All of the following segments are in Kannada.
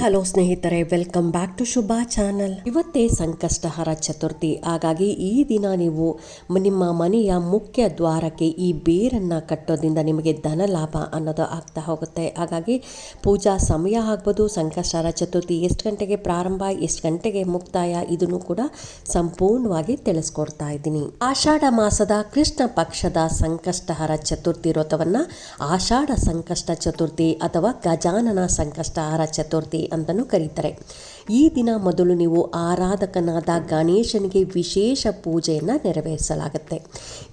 ಹಲೋ ಸ್ನೇಹಿತರೆ, welcome back to Shubha channel. ಇವತ್ತೇ ಸಂಕಷ್ಟಹರ ಚತುರ್ಥಿ. ಹಾಗಾಗಿ ಈ ದಿನ ನೀವು ನಿಮ್ಮ ಮನೆಯ ಮುಖ್ಯ ದ್ವಾರಕ್ಕೆ ಈ ಬೇರನ್ನು ಕಟ್ಟೋದ್ರಿಂದ ನಿಮಗೆ ಧನ ಲಾಭ ಅನ್ನೋದು ಆಗ್ತಾ ಹೋಗುತ್ತೆ. ಹಾಗಾಗಿ ಪೂಜಾ ಸಮಯ ಆಗ್ಬೋದು, ಸಂಕಷ್ಟಹರ ಚತುರ್ಥಿ ಎಷ್ಟು ಗಂಟೆಗೆ ಪ್ರಾರಂಭ, ಎಷ್ಟು ಗಂಟೆಗೆ ಮುಕ್ತಾಯ, ಇದನ್ನು ಕೂಡ ಸಂಪೂರ್ಣವಾಗಿ ತಿಳಿಸ್ಕೊಡ್ತಾ ಇದ್ದೀನಿ. ಆಷಾಢ ಮಾಸದ ಕೃಷ್ಣ ಪಕ್ಷದ ಸಂಕಷ್ಟಹರ ಚತುರ್ಥಿ ವ್ರತವನ್ನು ಆಷಾಢ ಸಂಕಷ್ಟ ಚತುರ್ಥಿ ಅಥವಾ ಗಜಾನನ ಸಂಕಷ್ಟಹರ ಚತುರ್ಥಿ ಅಂತಲೂ ಕರೀತಾರೆ. ಈ ದಿನ ಮೊದಲು ನೀವು ಆರಾಧಕನಾದ ಗಣೇಶನಿಗೆ ವಿಶೇಷ ಪೂಜೆಯನ್ನು ನೆರವೇರಿಸಲಾಗುತ್ತೆ.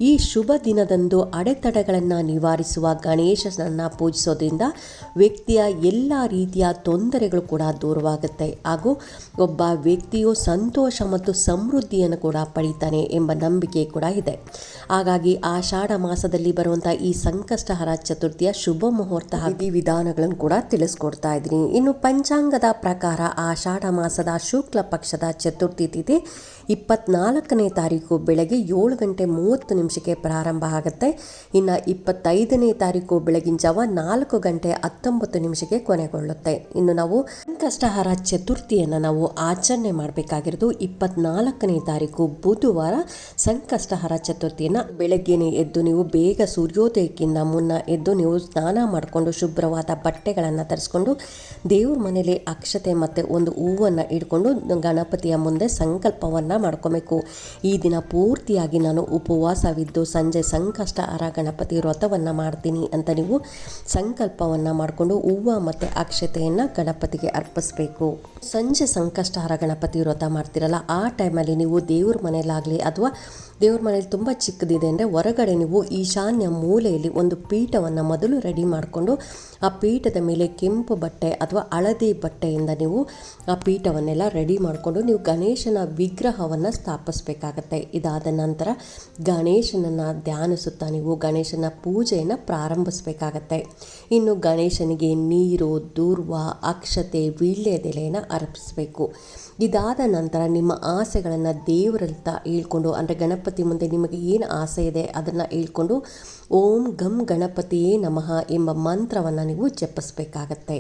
ಈ ಶುಭ ದಿನದಂದು ಅಡೆತಡೆಗಳನ್ನು ನಿವಾರಿಸುವ ಗಣೇಶನನ್ನು ಪೂಜಿಸೋದ್ರಿಂದ ವ್ಯಕ್ತಿಯ ಎಲ್ಲ ರೀತಿಯ ತೊಂದರೆಗಳು ಕೂಡ ದೂರವಾಗುತ್ತೆ ಹಾಗೂ ಒಬ್ಬ ವ್ಯಕ್ತಿಯು ಸಂತೋಷ ಮತ್ತು ಸಮೃದ್ಧಿಯನ್ನು ಕೂಡ ಪಡಿತಾನೆ ಎಂಬ ನಂಬಿಕೆ ಕೂಡ ಇದೆ. ಹಾಗಾಗಿ ಆಷಾಢ ಮಾಸದಲ್ಲಿ ಬರುವಂಥ ಈ ಸಂಕಷ್ಟಹರ ಚತುರ್ಥಿಯ ಶುಭ ಮುಹೂರ್ತ ವಿಧಾನಗಳನ್ನು ಕೂಡ ತಿಳಿಸ್ಕೊಡ್ತಾ ಇದ್ದೀನಿ. ಇನ್ನು ಪಂಚಾಂಗದ ಪ್ರಕಾರ ಆಷಾಢ ಮಾಸದ ಶುಕ್ಲ ಪಕ್ಷದ ಚತುರ್ಥಿ ತಿಥಿ 24ನೇ ತಾರೀಕು ಬೆಳಗ್ಗೆ 7:30 ಪ್ರಾರಂಭ ಆಗುತ್ತೆ. ಇನ್ನು 25ನೇ ತಾರೀಕು ಬೆಳಗಿನ ಜಾವ 4:19 ಕೊನೆಗೊಳ್ಳುತ್ತೆ. ಇನ್ನು ನಾವು ಸಂಕಷ್ಟಹರ ಚತುರ್ಥಿಯನ್ನು ನಾವು ಆಚರಣೆ ಮಾಡಬೇಕಾಗಿರೋದು 24ನೇ ತಾರೀಕು ಬುಧವಾರ. ಸಂಕಷ್ಟಹರ ಚತುರ್ಥಿಯನ್ನು ಬೆಳಗ್ಗೆನೇ ಎದ್ದು ನೀವು ಬೇಗ ಸೂರ್ಯೋದಯಕ್ಕಿಂತ ಮುನ್ನ ಎದ್ದು ನೀವು ಸ್ನಾನ ಮಾಡಿಕೊಂಡು ಶುಭ್ರವಾದ ಬಟ್ಟೆಗಳನ್ನು ಧರಿಸ್ಕೊಂಡು ದೇವ್ರ ಮನೇಲಿ ಅಕ್ಷತೆ ಮತ್ತು ಒಂದು ಹೂವನ್ನು ಇಟ್ಕೊಂಡು ಗಣಪತಿಯ ಮುಂದೆ ಸಂಕಲ್ಪವನ್ನು ಮಾಡ್ಕೋಬೇಕು. ಈ ದಿನ ಪೂರ್ತಿಯಾಗಿ ನಾನು ಉಪವಾಸವಿದ್ದು ಸಂಜೆ ಸಂಕಷ್ಟಹರ ಗಣಪತಿ ವ್ರತವನ್ನು ಮಾಡ್ತೀನಿ ಅಂತ ನೀವು ಸಂಕಲ್ಪವನ್ನು ಮಾಡಿಕೊಂಡು ಹೂವು ಮತ್ತು ಅಕ್ಷತೆಯನ್ನು ಗಣಪತಿಗೆ ಅರ್ಪಿಸಬೇಕು. ಸಂಜೆ ಸಂಕಷ್ಟಹರ ಗಣಪತಿ ವ್ರತ ಮಾಡ್ತಿರಲ್ಲ, ಆ ಟೈಮಲ್ಲಿ ನೀವು ದೇವ್ರ ಮನೇಲಾಗಲಿ ಅಥವಾ ದೇವ್ರ ಮನೇಲಿ ತುಂಬ ಚಿಕ್ಕದಿದೆ ಅಂದರೆ ಹೊರಗಡೆ ನೀವು ಈಶಾನ್ಯ ಮೂಲೆಯಲ್ಲಿ ಒಂದು ಪೀಠವನ್ನು ಮೊದಲು ರೆಡಿ ಮಾಡಿಕೊಂಡು ಆ ಪೀಠದ ಮೇಲೆ ಕೆಂಪು ಬಟ್ಟೆ ಅಥವಾ ಹಳದಿ ಬಟ್ಟೆಯಿಂದ ನೀವು ಆ ಪೀಠವನ್ನೆಲ್ಲ ರೆಡಿ ಮಾಡಿಕೊಂಡು ನೀವು ಗಣೇಶನ ವಿಗ್ರಹವನ್ನು ಸ್ಥಾಪಿಸಬೇಕಾಗತ್ತೆ. ಇದಾದ ನಂತರ ಗಣೇಶನನ್ನು ಧ್ಯಾನಿಸುತ್ತಾ ನೀವು ಗಣೇಶನ ಪೂಜೆಯನ್ನು ಪ್ರಾರಂಭಿಸಬೇಕಾಗತ್ತೆ. ಇನ್ನು ಗಣೇಶನಿಗೆ ನೀರು, ದೂರ್ವ, ಅಕ್ಷತೆ, ವೀಳ್ಯದೆಲೆಯನ್ನು ಅರ್ಪಿಸಬೇಕು. ಇದಾದ ನಂತರ ನಿಮ್ಮ ಆಸೆಗಳನ್ನು ದೇವರಂತ ಹೇಳ್ಕೊಂಡು, ಅಂದರೆ ಗಣಪತಿ ಮುಂದೆ ನಿಮಗೆ ಏನು ಆಸೆ ಇದೆ ಅದನ್ನು ಹೇಳ್ಕೊಂಡು ಓಂ ಗಂ ಗಣಪತಿಯೇ ನಮಃ ಎಂಬ ಮಂತ್ರವನ್ನು ನೀವು ಜಪಿಸಬೇಕಾಗತ್ತೆ.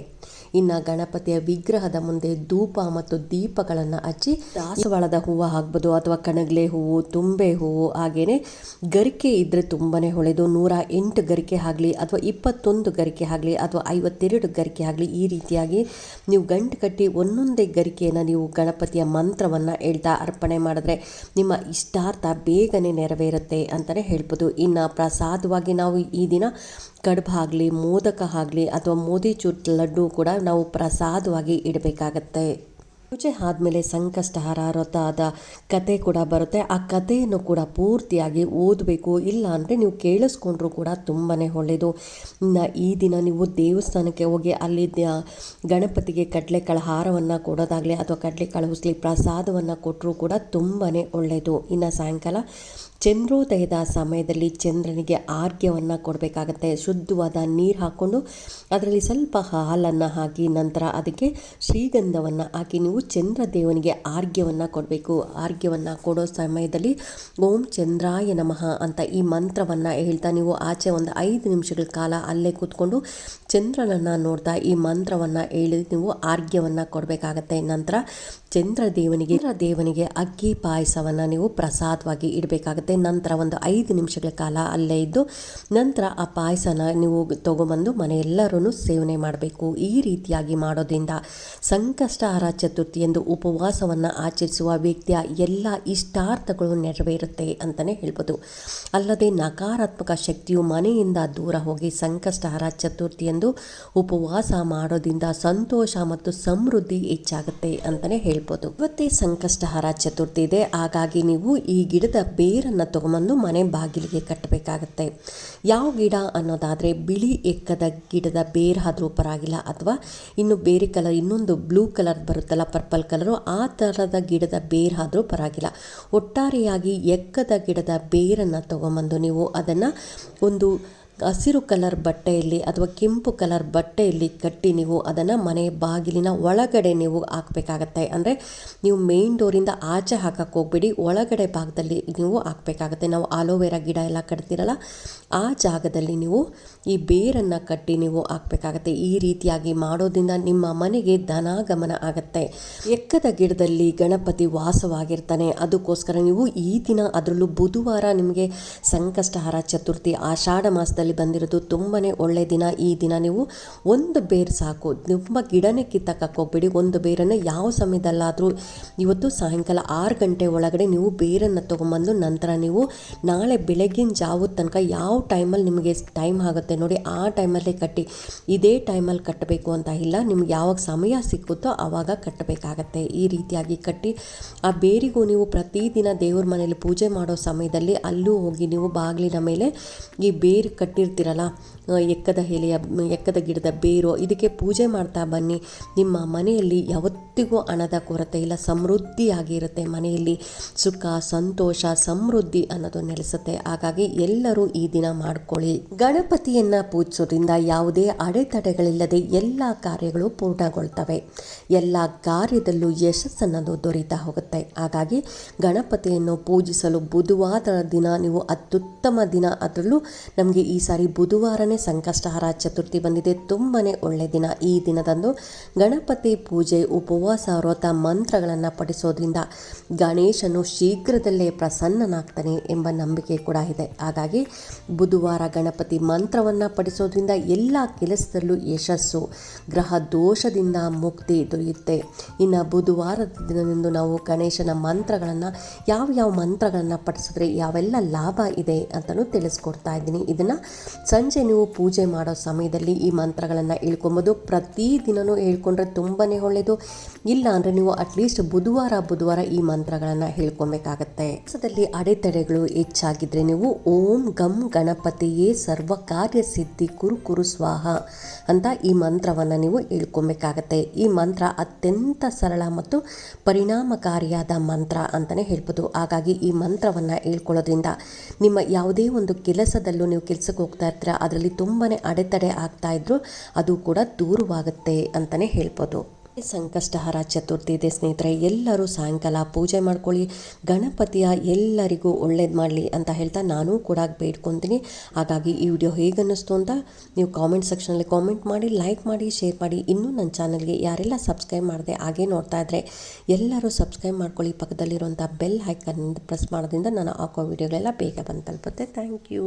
ಇನ್ನು ಗಣಪತಿಯ ವಿಗ್ರಹದ ಮುಂದೆ ಧೂಪ ಮತ್ತು ದೀಪಗಳನ್ನು ಹಚ್ಚಿ ದಾಸವಾಳದ ಹೂವು ಆಗ್ಬೋದು ಅಥವಾ ಕಣಗ್ಲೆ ಹೂವು, ತುಂಬೆ ಹೂವು, ಹಾಗೆಯೇ ಗರಿಕೆ ಇದ್ದರೆ ತುಂಬಾ ಒಳ್ಳೆಯದು. 108 ಗರಿಕೆ ಆಗಲಿ ಅಥವಾ 21 ಗರಿಕೆ ಆಗಲಿ ಅಥವಾ 52 ಗರಿಕೆ ಆಗಲಿ, ಈ ರೀತಿಯಾಗಿ ನೀವು ಗಂಟು ಕಟ್ಟಿ ಒಂದೊಂದೇ ಗರಿಕೆಯನ್ನು ನೀವು ಗಣಪತಿಯ ಮಂತ್ರವನ್ನು ಹೇಳ್ತಾ ಅರ್ಪಣೆ ಮಾಡಿದ್ರೆ ನಿಮ್ಮ ಇಷ್ಟಾರ್ಥ ಬೇಗನೆ ನೆರವೇರುತ್ತೆ ಅಂತಲೇ ಹೇಳ್ಬೋದು. ಇನ್ನು ಪ್ರಸಾದವಾಗಿ ನಾವು ಈ ದಿನ ಕಡುಬು ಆಗಲಿ, ಮೋದಕ ಆಗಲಿ ಅಥವಾ ಮೋದಿಚೂರ್ ಲಡ್ಡು ಕೂಡ ನಾವು ಪ್ರಸಾದವಾಗಿ ಇಡಬೇಕಾಗತ್ತೆ. ಪೂಜೆ ಆದಮೇಲೆ ಸಂಕಷ್ಟಹರ ವ್ರತದ ಕತೆ ಕೂಡ ಬರುತ್ತೆ. ಆ ಕಥೆಯನ್ನು ಕೂಡ ಪೂರ್ತಿಯಾಗಿ ಓದಬೇಕು, ಇಲ್ಲ ಅಂದರೆ ನೀವು ಕೇಳಿಸ್ಕೊಂಡ್ರೂ ಕೂಡ ತುಂಬಾ ಒಳ್ಳೆಯದು. ಇನ್ನು ಈ ದಿನ ನೀವು ದೇವಸ್ಥಾನಕ್ಕೆ ಹೋಗಿ ಅಲ್ಲಿ ಗಣಪತಿಗೆ ಕಡಲೆಕಾಳು ಹಾರವನ್ನು ಕೊಡೋದಾಗಲಿ ಅಥವಾ ಕಡಲೆಕಾಳು ಉಸ್ಲಿ ಪ್ರಸಾದವನ್ನು ಕೊಟ್ಟರೂ ಕೂಡ ತುಂಬಾ ಒಳ್ಳೆಯದು. ಇನ್ನು ಸಾಯಂಕಾಲ ಚಂದ್ರೋದಯದ ಸಮಯದಲ್ಲಿ ಚಂದ್ರನಿಗೆ ಆರ್ಘ್ಯವನ್ನು ಕೊಡಬೇಕಾಗತ್ತೆ. ಶುದ್ಧವಾದ ನೀರು ಹಾಕ್ಕೊಂಡು ಅದರಲ್ಲಿ ಸ್ವಲ್ಪ ಹಾಲನ್ನು ಹಾಕಿ ನಂತರ ಅದಕ್ಕೆ ಶ್ರೀಗಂಧವನ್ನು ಹಾಕಿ ನೀವು ಚಂದ್ರ ದೇವನಿಗೆ ಆರ್ಘ್ಯವನ್ನು ಕೊಡಬೇಕು. ಆರ್ಘ್ಯವನ್ನು ಕೊಡೋ ಸಮಯದಲ್ಲಿ ಓಂ ಚಂದ್ರಾಯ ನಮಃ ಅಂತ ಈ ಮಂತ್ರವನ್ನು ಹೇಳ್ತಾ ನೀವು ಆಚೆ ಒಂದು 5 ನಿಮಿಷಗಳ ಕಾಲ ಅಲ್ಲೇ ಕೂತ್ಕೊಂಡು ಚಂದ್ರನನ್ನು ನೋಡ್ತಾ ಈ ಮಂತ್ರವನ್ನು ಹೇಳಿ ನೀವು ಆರ್ಘ್ಯವನ್ನು ಕೊಡಬೇಕಾಗತ್ತೆ. ನಂತರ ಚಂದ್ರ ದೇವನಿಗೆ ಅಕ್ಕಿ ಪಾಯಸವನ್ನು ನೀವು ಪ್ರಸಾದವಾಗಿ ಇಡಬೇಕಾಗತ್ತೆ. ನಂತರ ಒಂದು 5 ನಿಮಿಷಗಳ ಕಾಲ ಅಲ್ಲೇ ಇದ್ದು ನಂತರ ಆ ಪಾಯಸನ ನೀವು ತಗೊಂಬಂದು ಮನೆಯೆಲ್ಲರೂ ಸೇವನೆ ಮಾಡಬೇಕು. ಈ ರೀತಿಯಾಗಿ ಮಾಡೋದ್ರಿಂದ ಸಂಕಷ್ಟಹರ ಚತುರ್ಥಿ ಎಂದು ಉಪವಾಸವನ್ನು ಆಚರಿಸುವ ವ್ಯಕ್ತಿಯ ಎಲ್ಲ ಇಷ್ಟಾರ್ಥಗಳು ನೆರವೇರುತ್ತೆ ಅಂತಲೇ ಹೇಳ್ಬೋದು. ಅಲ್ಲದೆ ನಕಾರಾತ್ಮಕ ಶಕ್ತಿಯು ಮನೆಯಿಂದ ದೂರ ಹೋಗಿ ಸಂಕಷ್ಟಹರ ಚತುರ್ಥಿ ಎಂದು ಉಪವಾಸ ಮಾಡೋದ್ರಿಂದ ಸಂತೋಷ ಮತ್ತು ಸಮೃದ್ಧಿ ಹೆಚ್ಚಾಗುತ್ತೆ ಅಂತಲೇ ಹೇಳ್ಬೋದು. ಇವತ್ತೇ ಸಂಕಷ್ಟಹರ ಚತುರ್ಥಿ ಇದೆ, ಹಾಗಾಗಿ ನೀವು ಈ ಗಿಡದ ಬೇರನ್ನು ತಗೊಂಬಂದು ಮನೆ ಬಾಗಿಲಿಗೆ ಕಟ್ಟಬೇಕಾಗತ್ತೆ. ಯಾವ ಗಿಡ ಅನ್ನೋದಾದರೆ ಬಿಳಿ ಎಕ್ಕದ ಗಿಡದ ಬೇರಾದರೂ ಪರವಾಗಿಲ್ಲ ಅಥವಾ ಇನ್ನು ಬೇರೆ ಕಲರ್ ಇನ್ನೊಂದು ಬ್ಲೂ ಕಲರ್ ಬರುತ್ತಲ್ಲ, ಪರ್ಪಲ್ ಕಲರು, ಆ ಥರದ ಗಿಡದ ಬೇರಾದರೂ ಪರವಾಗಿಲ್ಲ. ಒಟ್ಟಾರೆಯಾಗಿ ಎಕ್ಕದ ಗಿಡದ ಬೇರನ್ನು ತಗೊಂಬಂದು ನೀವು ಅದನ್ನು ಒಂದು ಹಸಿರು ಕಲರ್ ಬಟ್ಟೆಯಲ್ಲಿ ಅಥವಾ ಕೆಂಪು ಕಲರ್ ಬಟ್ಟೆಯಲ್ಲಿ ಕಟ್ಟಿ ನೀವು ಅದನ್ನು ಮನೆ ಬಾಗಿಲಿನ ಒಳಗಡೆ ನೀವು ಹಾಕಬೇಕಾಗತ್ತೆ. ಅಂದರೆ ನೀವು ಮೇನ್ ಡೋರಿಂದ ಆಚೆ ಹಾಕಕ್ಕೆ ಹೋಗ್ಬೇಡಿ, ಒಳಗಡೆ ಭಾಗದಲ್ಲಿ ನೀವು ಹಾಕಬೇಕಾಗತ್ತೆ. ನಾವು ಆಲೋವೆರಾ ಗಿಡ ಎಲ್ಲ ಕಟ್ತಿರಲ್ಲ ಆ ಜಾಗದಲ್ಲಿ ನೀವು ಈ ಬೇರನ್ನು ಕಟ್ಟಿ ನೀವು ಹಾಕಬೇಕಾಗತ್ತೆ. ಈ ರೀತಿಯಾಗಿ ಮಾಡೋದ್ರಿಂದ ನಿಮ್ಮ ಮನೆಗೆ ಧನಾಗಮನ ಆಗತ್ತೆ. ಎಕ್ಕದ ಗಿಡದಲ್ಲಿ ಗಣಪತಿ ವಾಸವಾಗಿರ್ತಾನೆ, ಅದಕ್ಕೋಸ್ಕರ ನೀವು ಈ ದಿನ, ಅದರಲ್ಲೂ ಬುಧವಾರ ನಿಮಗೆ ಸಂಕಷ್ಟಹರ ಚತುರ್ಥಿ ಆಷಾಢ ಮಾಸದಲ್ಲಿ ಬಂದಿರೋದು ತುಂಬಾ ಒಳ್ಳೆಯ ದಿನ. ಈ ದಿನ ನೀವು ಒಂದು ಬೇರು ಸಾಕು, ತುಂಬ ಗಿಡನೇ ಕಿತ್ತಕ್ಕೆ ಹೋಗ್ಬೇಡಿ. ಒಂದು ಬೇರನ್ನು ಯಾವ ಸಮಯದಲ್ಲಾದರೂ ಇವತ್ತು ಸಾಯಂಕಾಲ 6 ಗಂಟೆ ಒಳಗಡೆ ನೀವು ಬೇರನ್ನು ತೊಗೊಂಬಂದು ನಂತರ ನೀವು ನಾಳೆ ಬೆಳಗಿನ ಜಾವದ ತನಕ ಯಾವ ಟೈಮಲ್ಲಿ ನಿಮಗೆ ಟೈಮ್ ಆಗುತ್ತೆ ನೋಡಿ ಆ ಟೈಮಲ್ಲೇ ಕಟ್ಟಿ. ಇದೇ ಟೈಮಲ್ಲಿ ಕಟ್ಟಬೇಕು ಅಂತ ಇಲ್ಲ, ನಿಮ್ಗೆ ಯಾವಾಗ ಸಮಯ ಸಿಕ್ಕುತ್ತೋ ಆವಾಗ ಕಟ್ಟಬೇಕಾಗತ್ತೆ. ಈ ರೀತಿಯಾಗಿ ಕಟ್ಟಿ ಆ ಬೇರಿಗೂ ನೀವು ಪ್ರತಿದಿನ ದೇವ್ರ ಮನೇಲಿ ಪೂಜೆ ಮಾಡೋ ಸಮಯದಲ್ಲಿ ಅಲ್ಲೂ ಹೋಗಿ ನೀವು ಬಾಗಿಲಿನ ಮೇಲೆ ಈ ಬೇರು ಕಟ್ಟಿರ್ತೀರಲ್ಲ, ಎಕ್ಕದ ಗಿಡದ ಬೇರು, ಇದಕ್ಕೆ ಪೂಜೆ ಮಾಡ್ತಾ ಬನ್ನಿ. ನಿಮ್ಮ ಮನೆಯಲ್ಲಿ ಯಾವತ್ತಿಗೂ ಹಣದ ಕೊರತೆ ಇಲ್ಲ, ಸಮೃದ್ಧಿಯಾಗಿರುತ್ತೆ. ಮನೆಯಲ್ಲಿ ಸುಖ, ಸಂತೋಷ, ಸಮೃದ್ಧಿ ಅನ್ನೋದು ನೆಲೆಸುತ್ತೆ. ಹಾಗಾಗಿ ಎಲ್ಲರೂ ಈ ದಿನ ಮಾಡ್ಕೊಳ್ಳಿ. ಗಣಪತಿಯನ್ನ ಪೂಜಿಸೋದ್ರಿಂದ ಯಾವುದೇ ಅಡೆತಡೆಗಳಿಲ್ಲದೆ ಎಲ್ಲ ಕಾರ್ಯಗಳು ಪೂರ್ಣಗೊಳ್ತವೆ. ಎಲ್ಲ ಕಾರ್ಯದಲ್ಲೂ ಯಶಸ್ಸನ್ನೋದು ದೊರೀತಾ ಹೋಗುತ್ತೆ. ಹಾಗಾಗಿ ಗಣಪತಿಯನ್ನು ಪೂಜಿಸಲು ಬುಧವಾರ ದಿನ ನೀವು ಅತ್ಯುತ್ತಮ ದಿನ. ಅದರಲ್ಲೂ ನಮಗೆ ಈ ಸಾರಿ ಬುಧವಾರನೇ ಸಂಕಷ್ಟಹರ ಚತುರ್ಥಿ ಬಂದಿದೆ, ತುಂಬಾ ಒಳ್ಳೆಯ ದಿನ. ಈ ದಿನದಂದು ಗಣಪತಿ ಪೂಜೆ, ಉಪವಾಸ, ವ್ರತ, ಮಂತ್ರಗಳನ್ನು ಪಠಿಸೋದ್ರಿಂದ ಗಣೇಶನು ಶೀಘ್ರದಲ್ಲೇ ಪ್ರಸನ್ನನಾಗ್ತಾನೆ ಎಂಬ ನಂಬಿಕೆ ಕೂಡ ಇದೆ. ಹಾಗಾಗಿ ಬುಧವಾರ ಗಣಪತಿ ಮಂತ್ರವನ್ನು ಪಠಿಸೋದ್ರಿಂದ ಎಲ್ಲ ಕೆಲಸದಲ್ಲೂ ಯಶಸ್ಸು, ಗ್ರಹ ದೋಷದಿಂದ ಮುಕ್ತಿ ದೊರೆಯುತ್ತೆ. ಇನ್ನು ಬುಧವಾರದ ದಿನದಂದು ನಾವು ಗಣೇಶನ ಮಂತ್ರಗಳನ್ನು ಯಾವ ಮಂತ್ರಗಳನ್ನು ಪಠಿಸಿದ್ರೆ ಯಾವೆಲ್ಲ ಲಾಭ ಇದೆ ಅಂತಲೂ ತಿಳಿಸ್ಕೊಡ್ತಾ ಇದ್ದೀನಿ. ಇದನ್ನು ಸಂಜೆ ನೀವು ಪೂಜೆ ಮಾಡೋ ಸಮಯದಲ್ಲಿ ಈ ಮಂತ್ರಗಳನ್ನು ಹೇಳ್ಕೊಬೋದು. ಪ್ರತಿದಿನವೂ ಹೇಳ್ಕೊಂಡ್ರೆ ತುಂಬಾ ಒಳ್ಳೆಯದು. ಇಲ್ಲ ಅಂದರೆ ನೀವು ಅಟ್ಲೀಸ್ಟ್ ಬುಧವಾರ ಈ ಮಂತ್ರಗಳನ್ನು ಹೇಳ್ಕೊಬೇಕಾಗತ್ತೆ. ಕೆಲಸದಲ್ಲಿ ಅಡೆತಡೆಗಳು ಹೆಚ್ಚಾಗಿದ್ದರೆ ನೀವು ಓಂ ಗಂ ಗಣಪತಿಯೇ ಸರ್ವ ಕಾರ್ಯ ಸಿದ್ಧಿ ಕುರು ಸ್ವಾಹ ಅಂತ ಈ ಮಂತ್ರವನ್ನು ನೀವು ಹೇಳ್ಕೊಬೇಕಾಗತ್ತೆ. ಈ ಮಂತ್ರ ಅತ್ಯಂತ ಸರಳ ಮತ್ತು ಪರಿಣಾಮಕಾರಿಯಾದ ಮಂತ್ರ ಅಂತಲೇ ಹೇಳ್ಬೋದು. ಹಾಗಾಗಿ ಈ ಮಂತ್ರವನ್ನು ಹೇಳ್ಕೊಳ್ಳೋದ್ರಿಂದ ನಿಮ್ಮ ಯಾವುದೇ ಒಂದು ಕೆಲಸದಲ್ಲೂ ನೀವು ಕೆಲಸಕ್ಕೆ ಹೋಗ್ತಾ ಇರ್ತೀರ, ಅದರಲ್ಲಿ ತುಂಬಾ ಅಡೆತಡೆ ಆಗ್ತಾ ಇದ್ರು ಅದು ಕೂಡ ದೂರವಾಗುತ್ತೆ ಅಂತಲೇ ಹೇಳ್ಬೋದು. ಸಂಕಷ್ಟಹರ ಚತುರ್ಥಿ ಇದೆ ಸ್ನೇಹಿತರೆ, ಎಲ್ಲರೂ ಸಾಯಂಕಾಲ ಪೂಜೆ ಮಾಡ್ಕೊಳ್ಳಿ. ಗಣಪತಿಯ ಎಲ್ಲರಿಗೂ ಒಳ್ಳೇದು ಮಾಡಲಿ ಅಂತ ಹೇಳ್ತಾ ನಾನು ಕೂಡ ಬೇಡ್ಕೊತೀನಿ. ಹಾಗಾಗಿ ಈ ವಿಡಿಯೋ ಹೇಗನ್ನಿಸ್ತು ಅಂತ ನೀವು ಕಾಮೆಂಟ್ ಸೆಕ್ಷನಲ್ಲಿ ಕಾಮೆಂಟ್ ಮಾಡಿ, ಲೈಕ್ ಮಾಡಿ, ಶೇರ್ ಮಾಡಿ. ಇನ್ನೂ ನನ್ನ ಚಾನಲ್ಗೆ ಯಾರೆಲ್ಲ ಸಬ್ಸ್ಕ್ರೈಬ್ ಮಾಡಿದೆ ಹಾಗೆ ನೋಡ್ತಾ ಇದ್ದರೆ ಎಲ್ಲರೂ ಸಬ್ಸ್ಕ್ರೈಬ್ ಮಾಡ್ಕೊಳ್ಳಿ. ಪಕ್ಕದಲ್ಲಿರುವಂಥ ಬೆಲ್ ಐಕನ್ ಪ್ರೆಸ್ ಮಾಡೋದ್ರಿಂದ ನಾನು ಹಾಕೋ ವಿಡಿಯೋಗಳೆಲ್ಲ ಬೇಗ ಬಂದು ತಲುಪುತ್ತೆ. Thank you.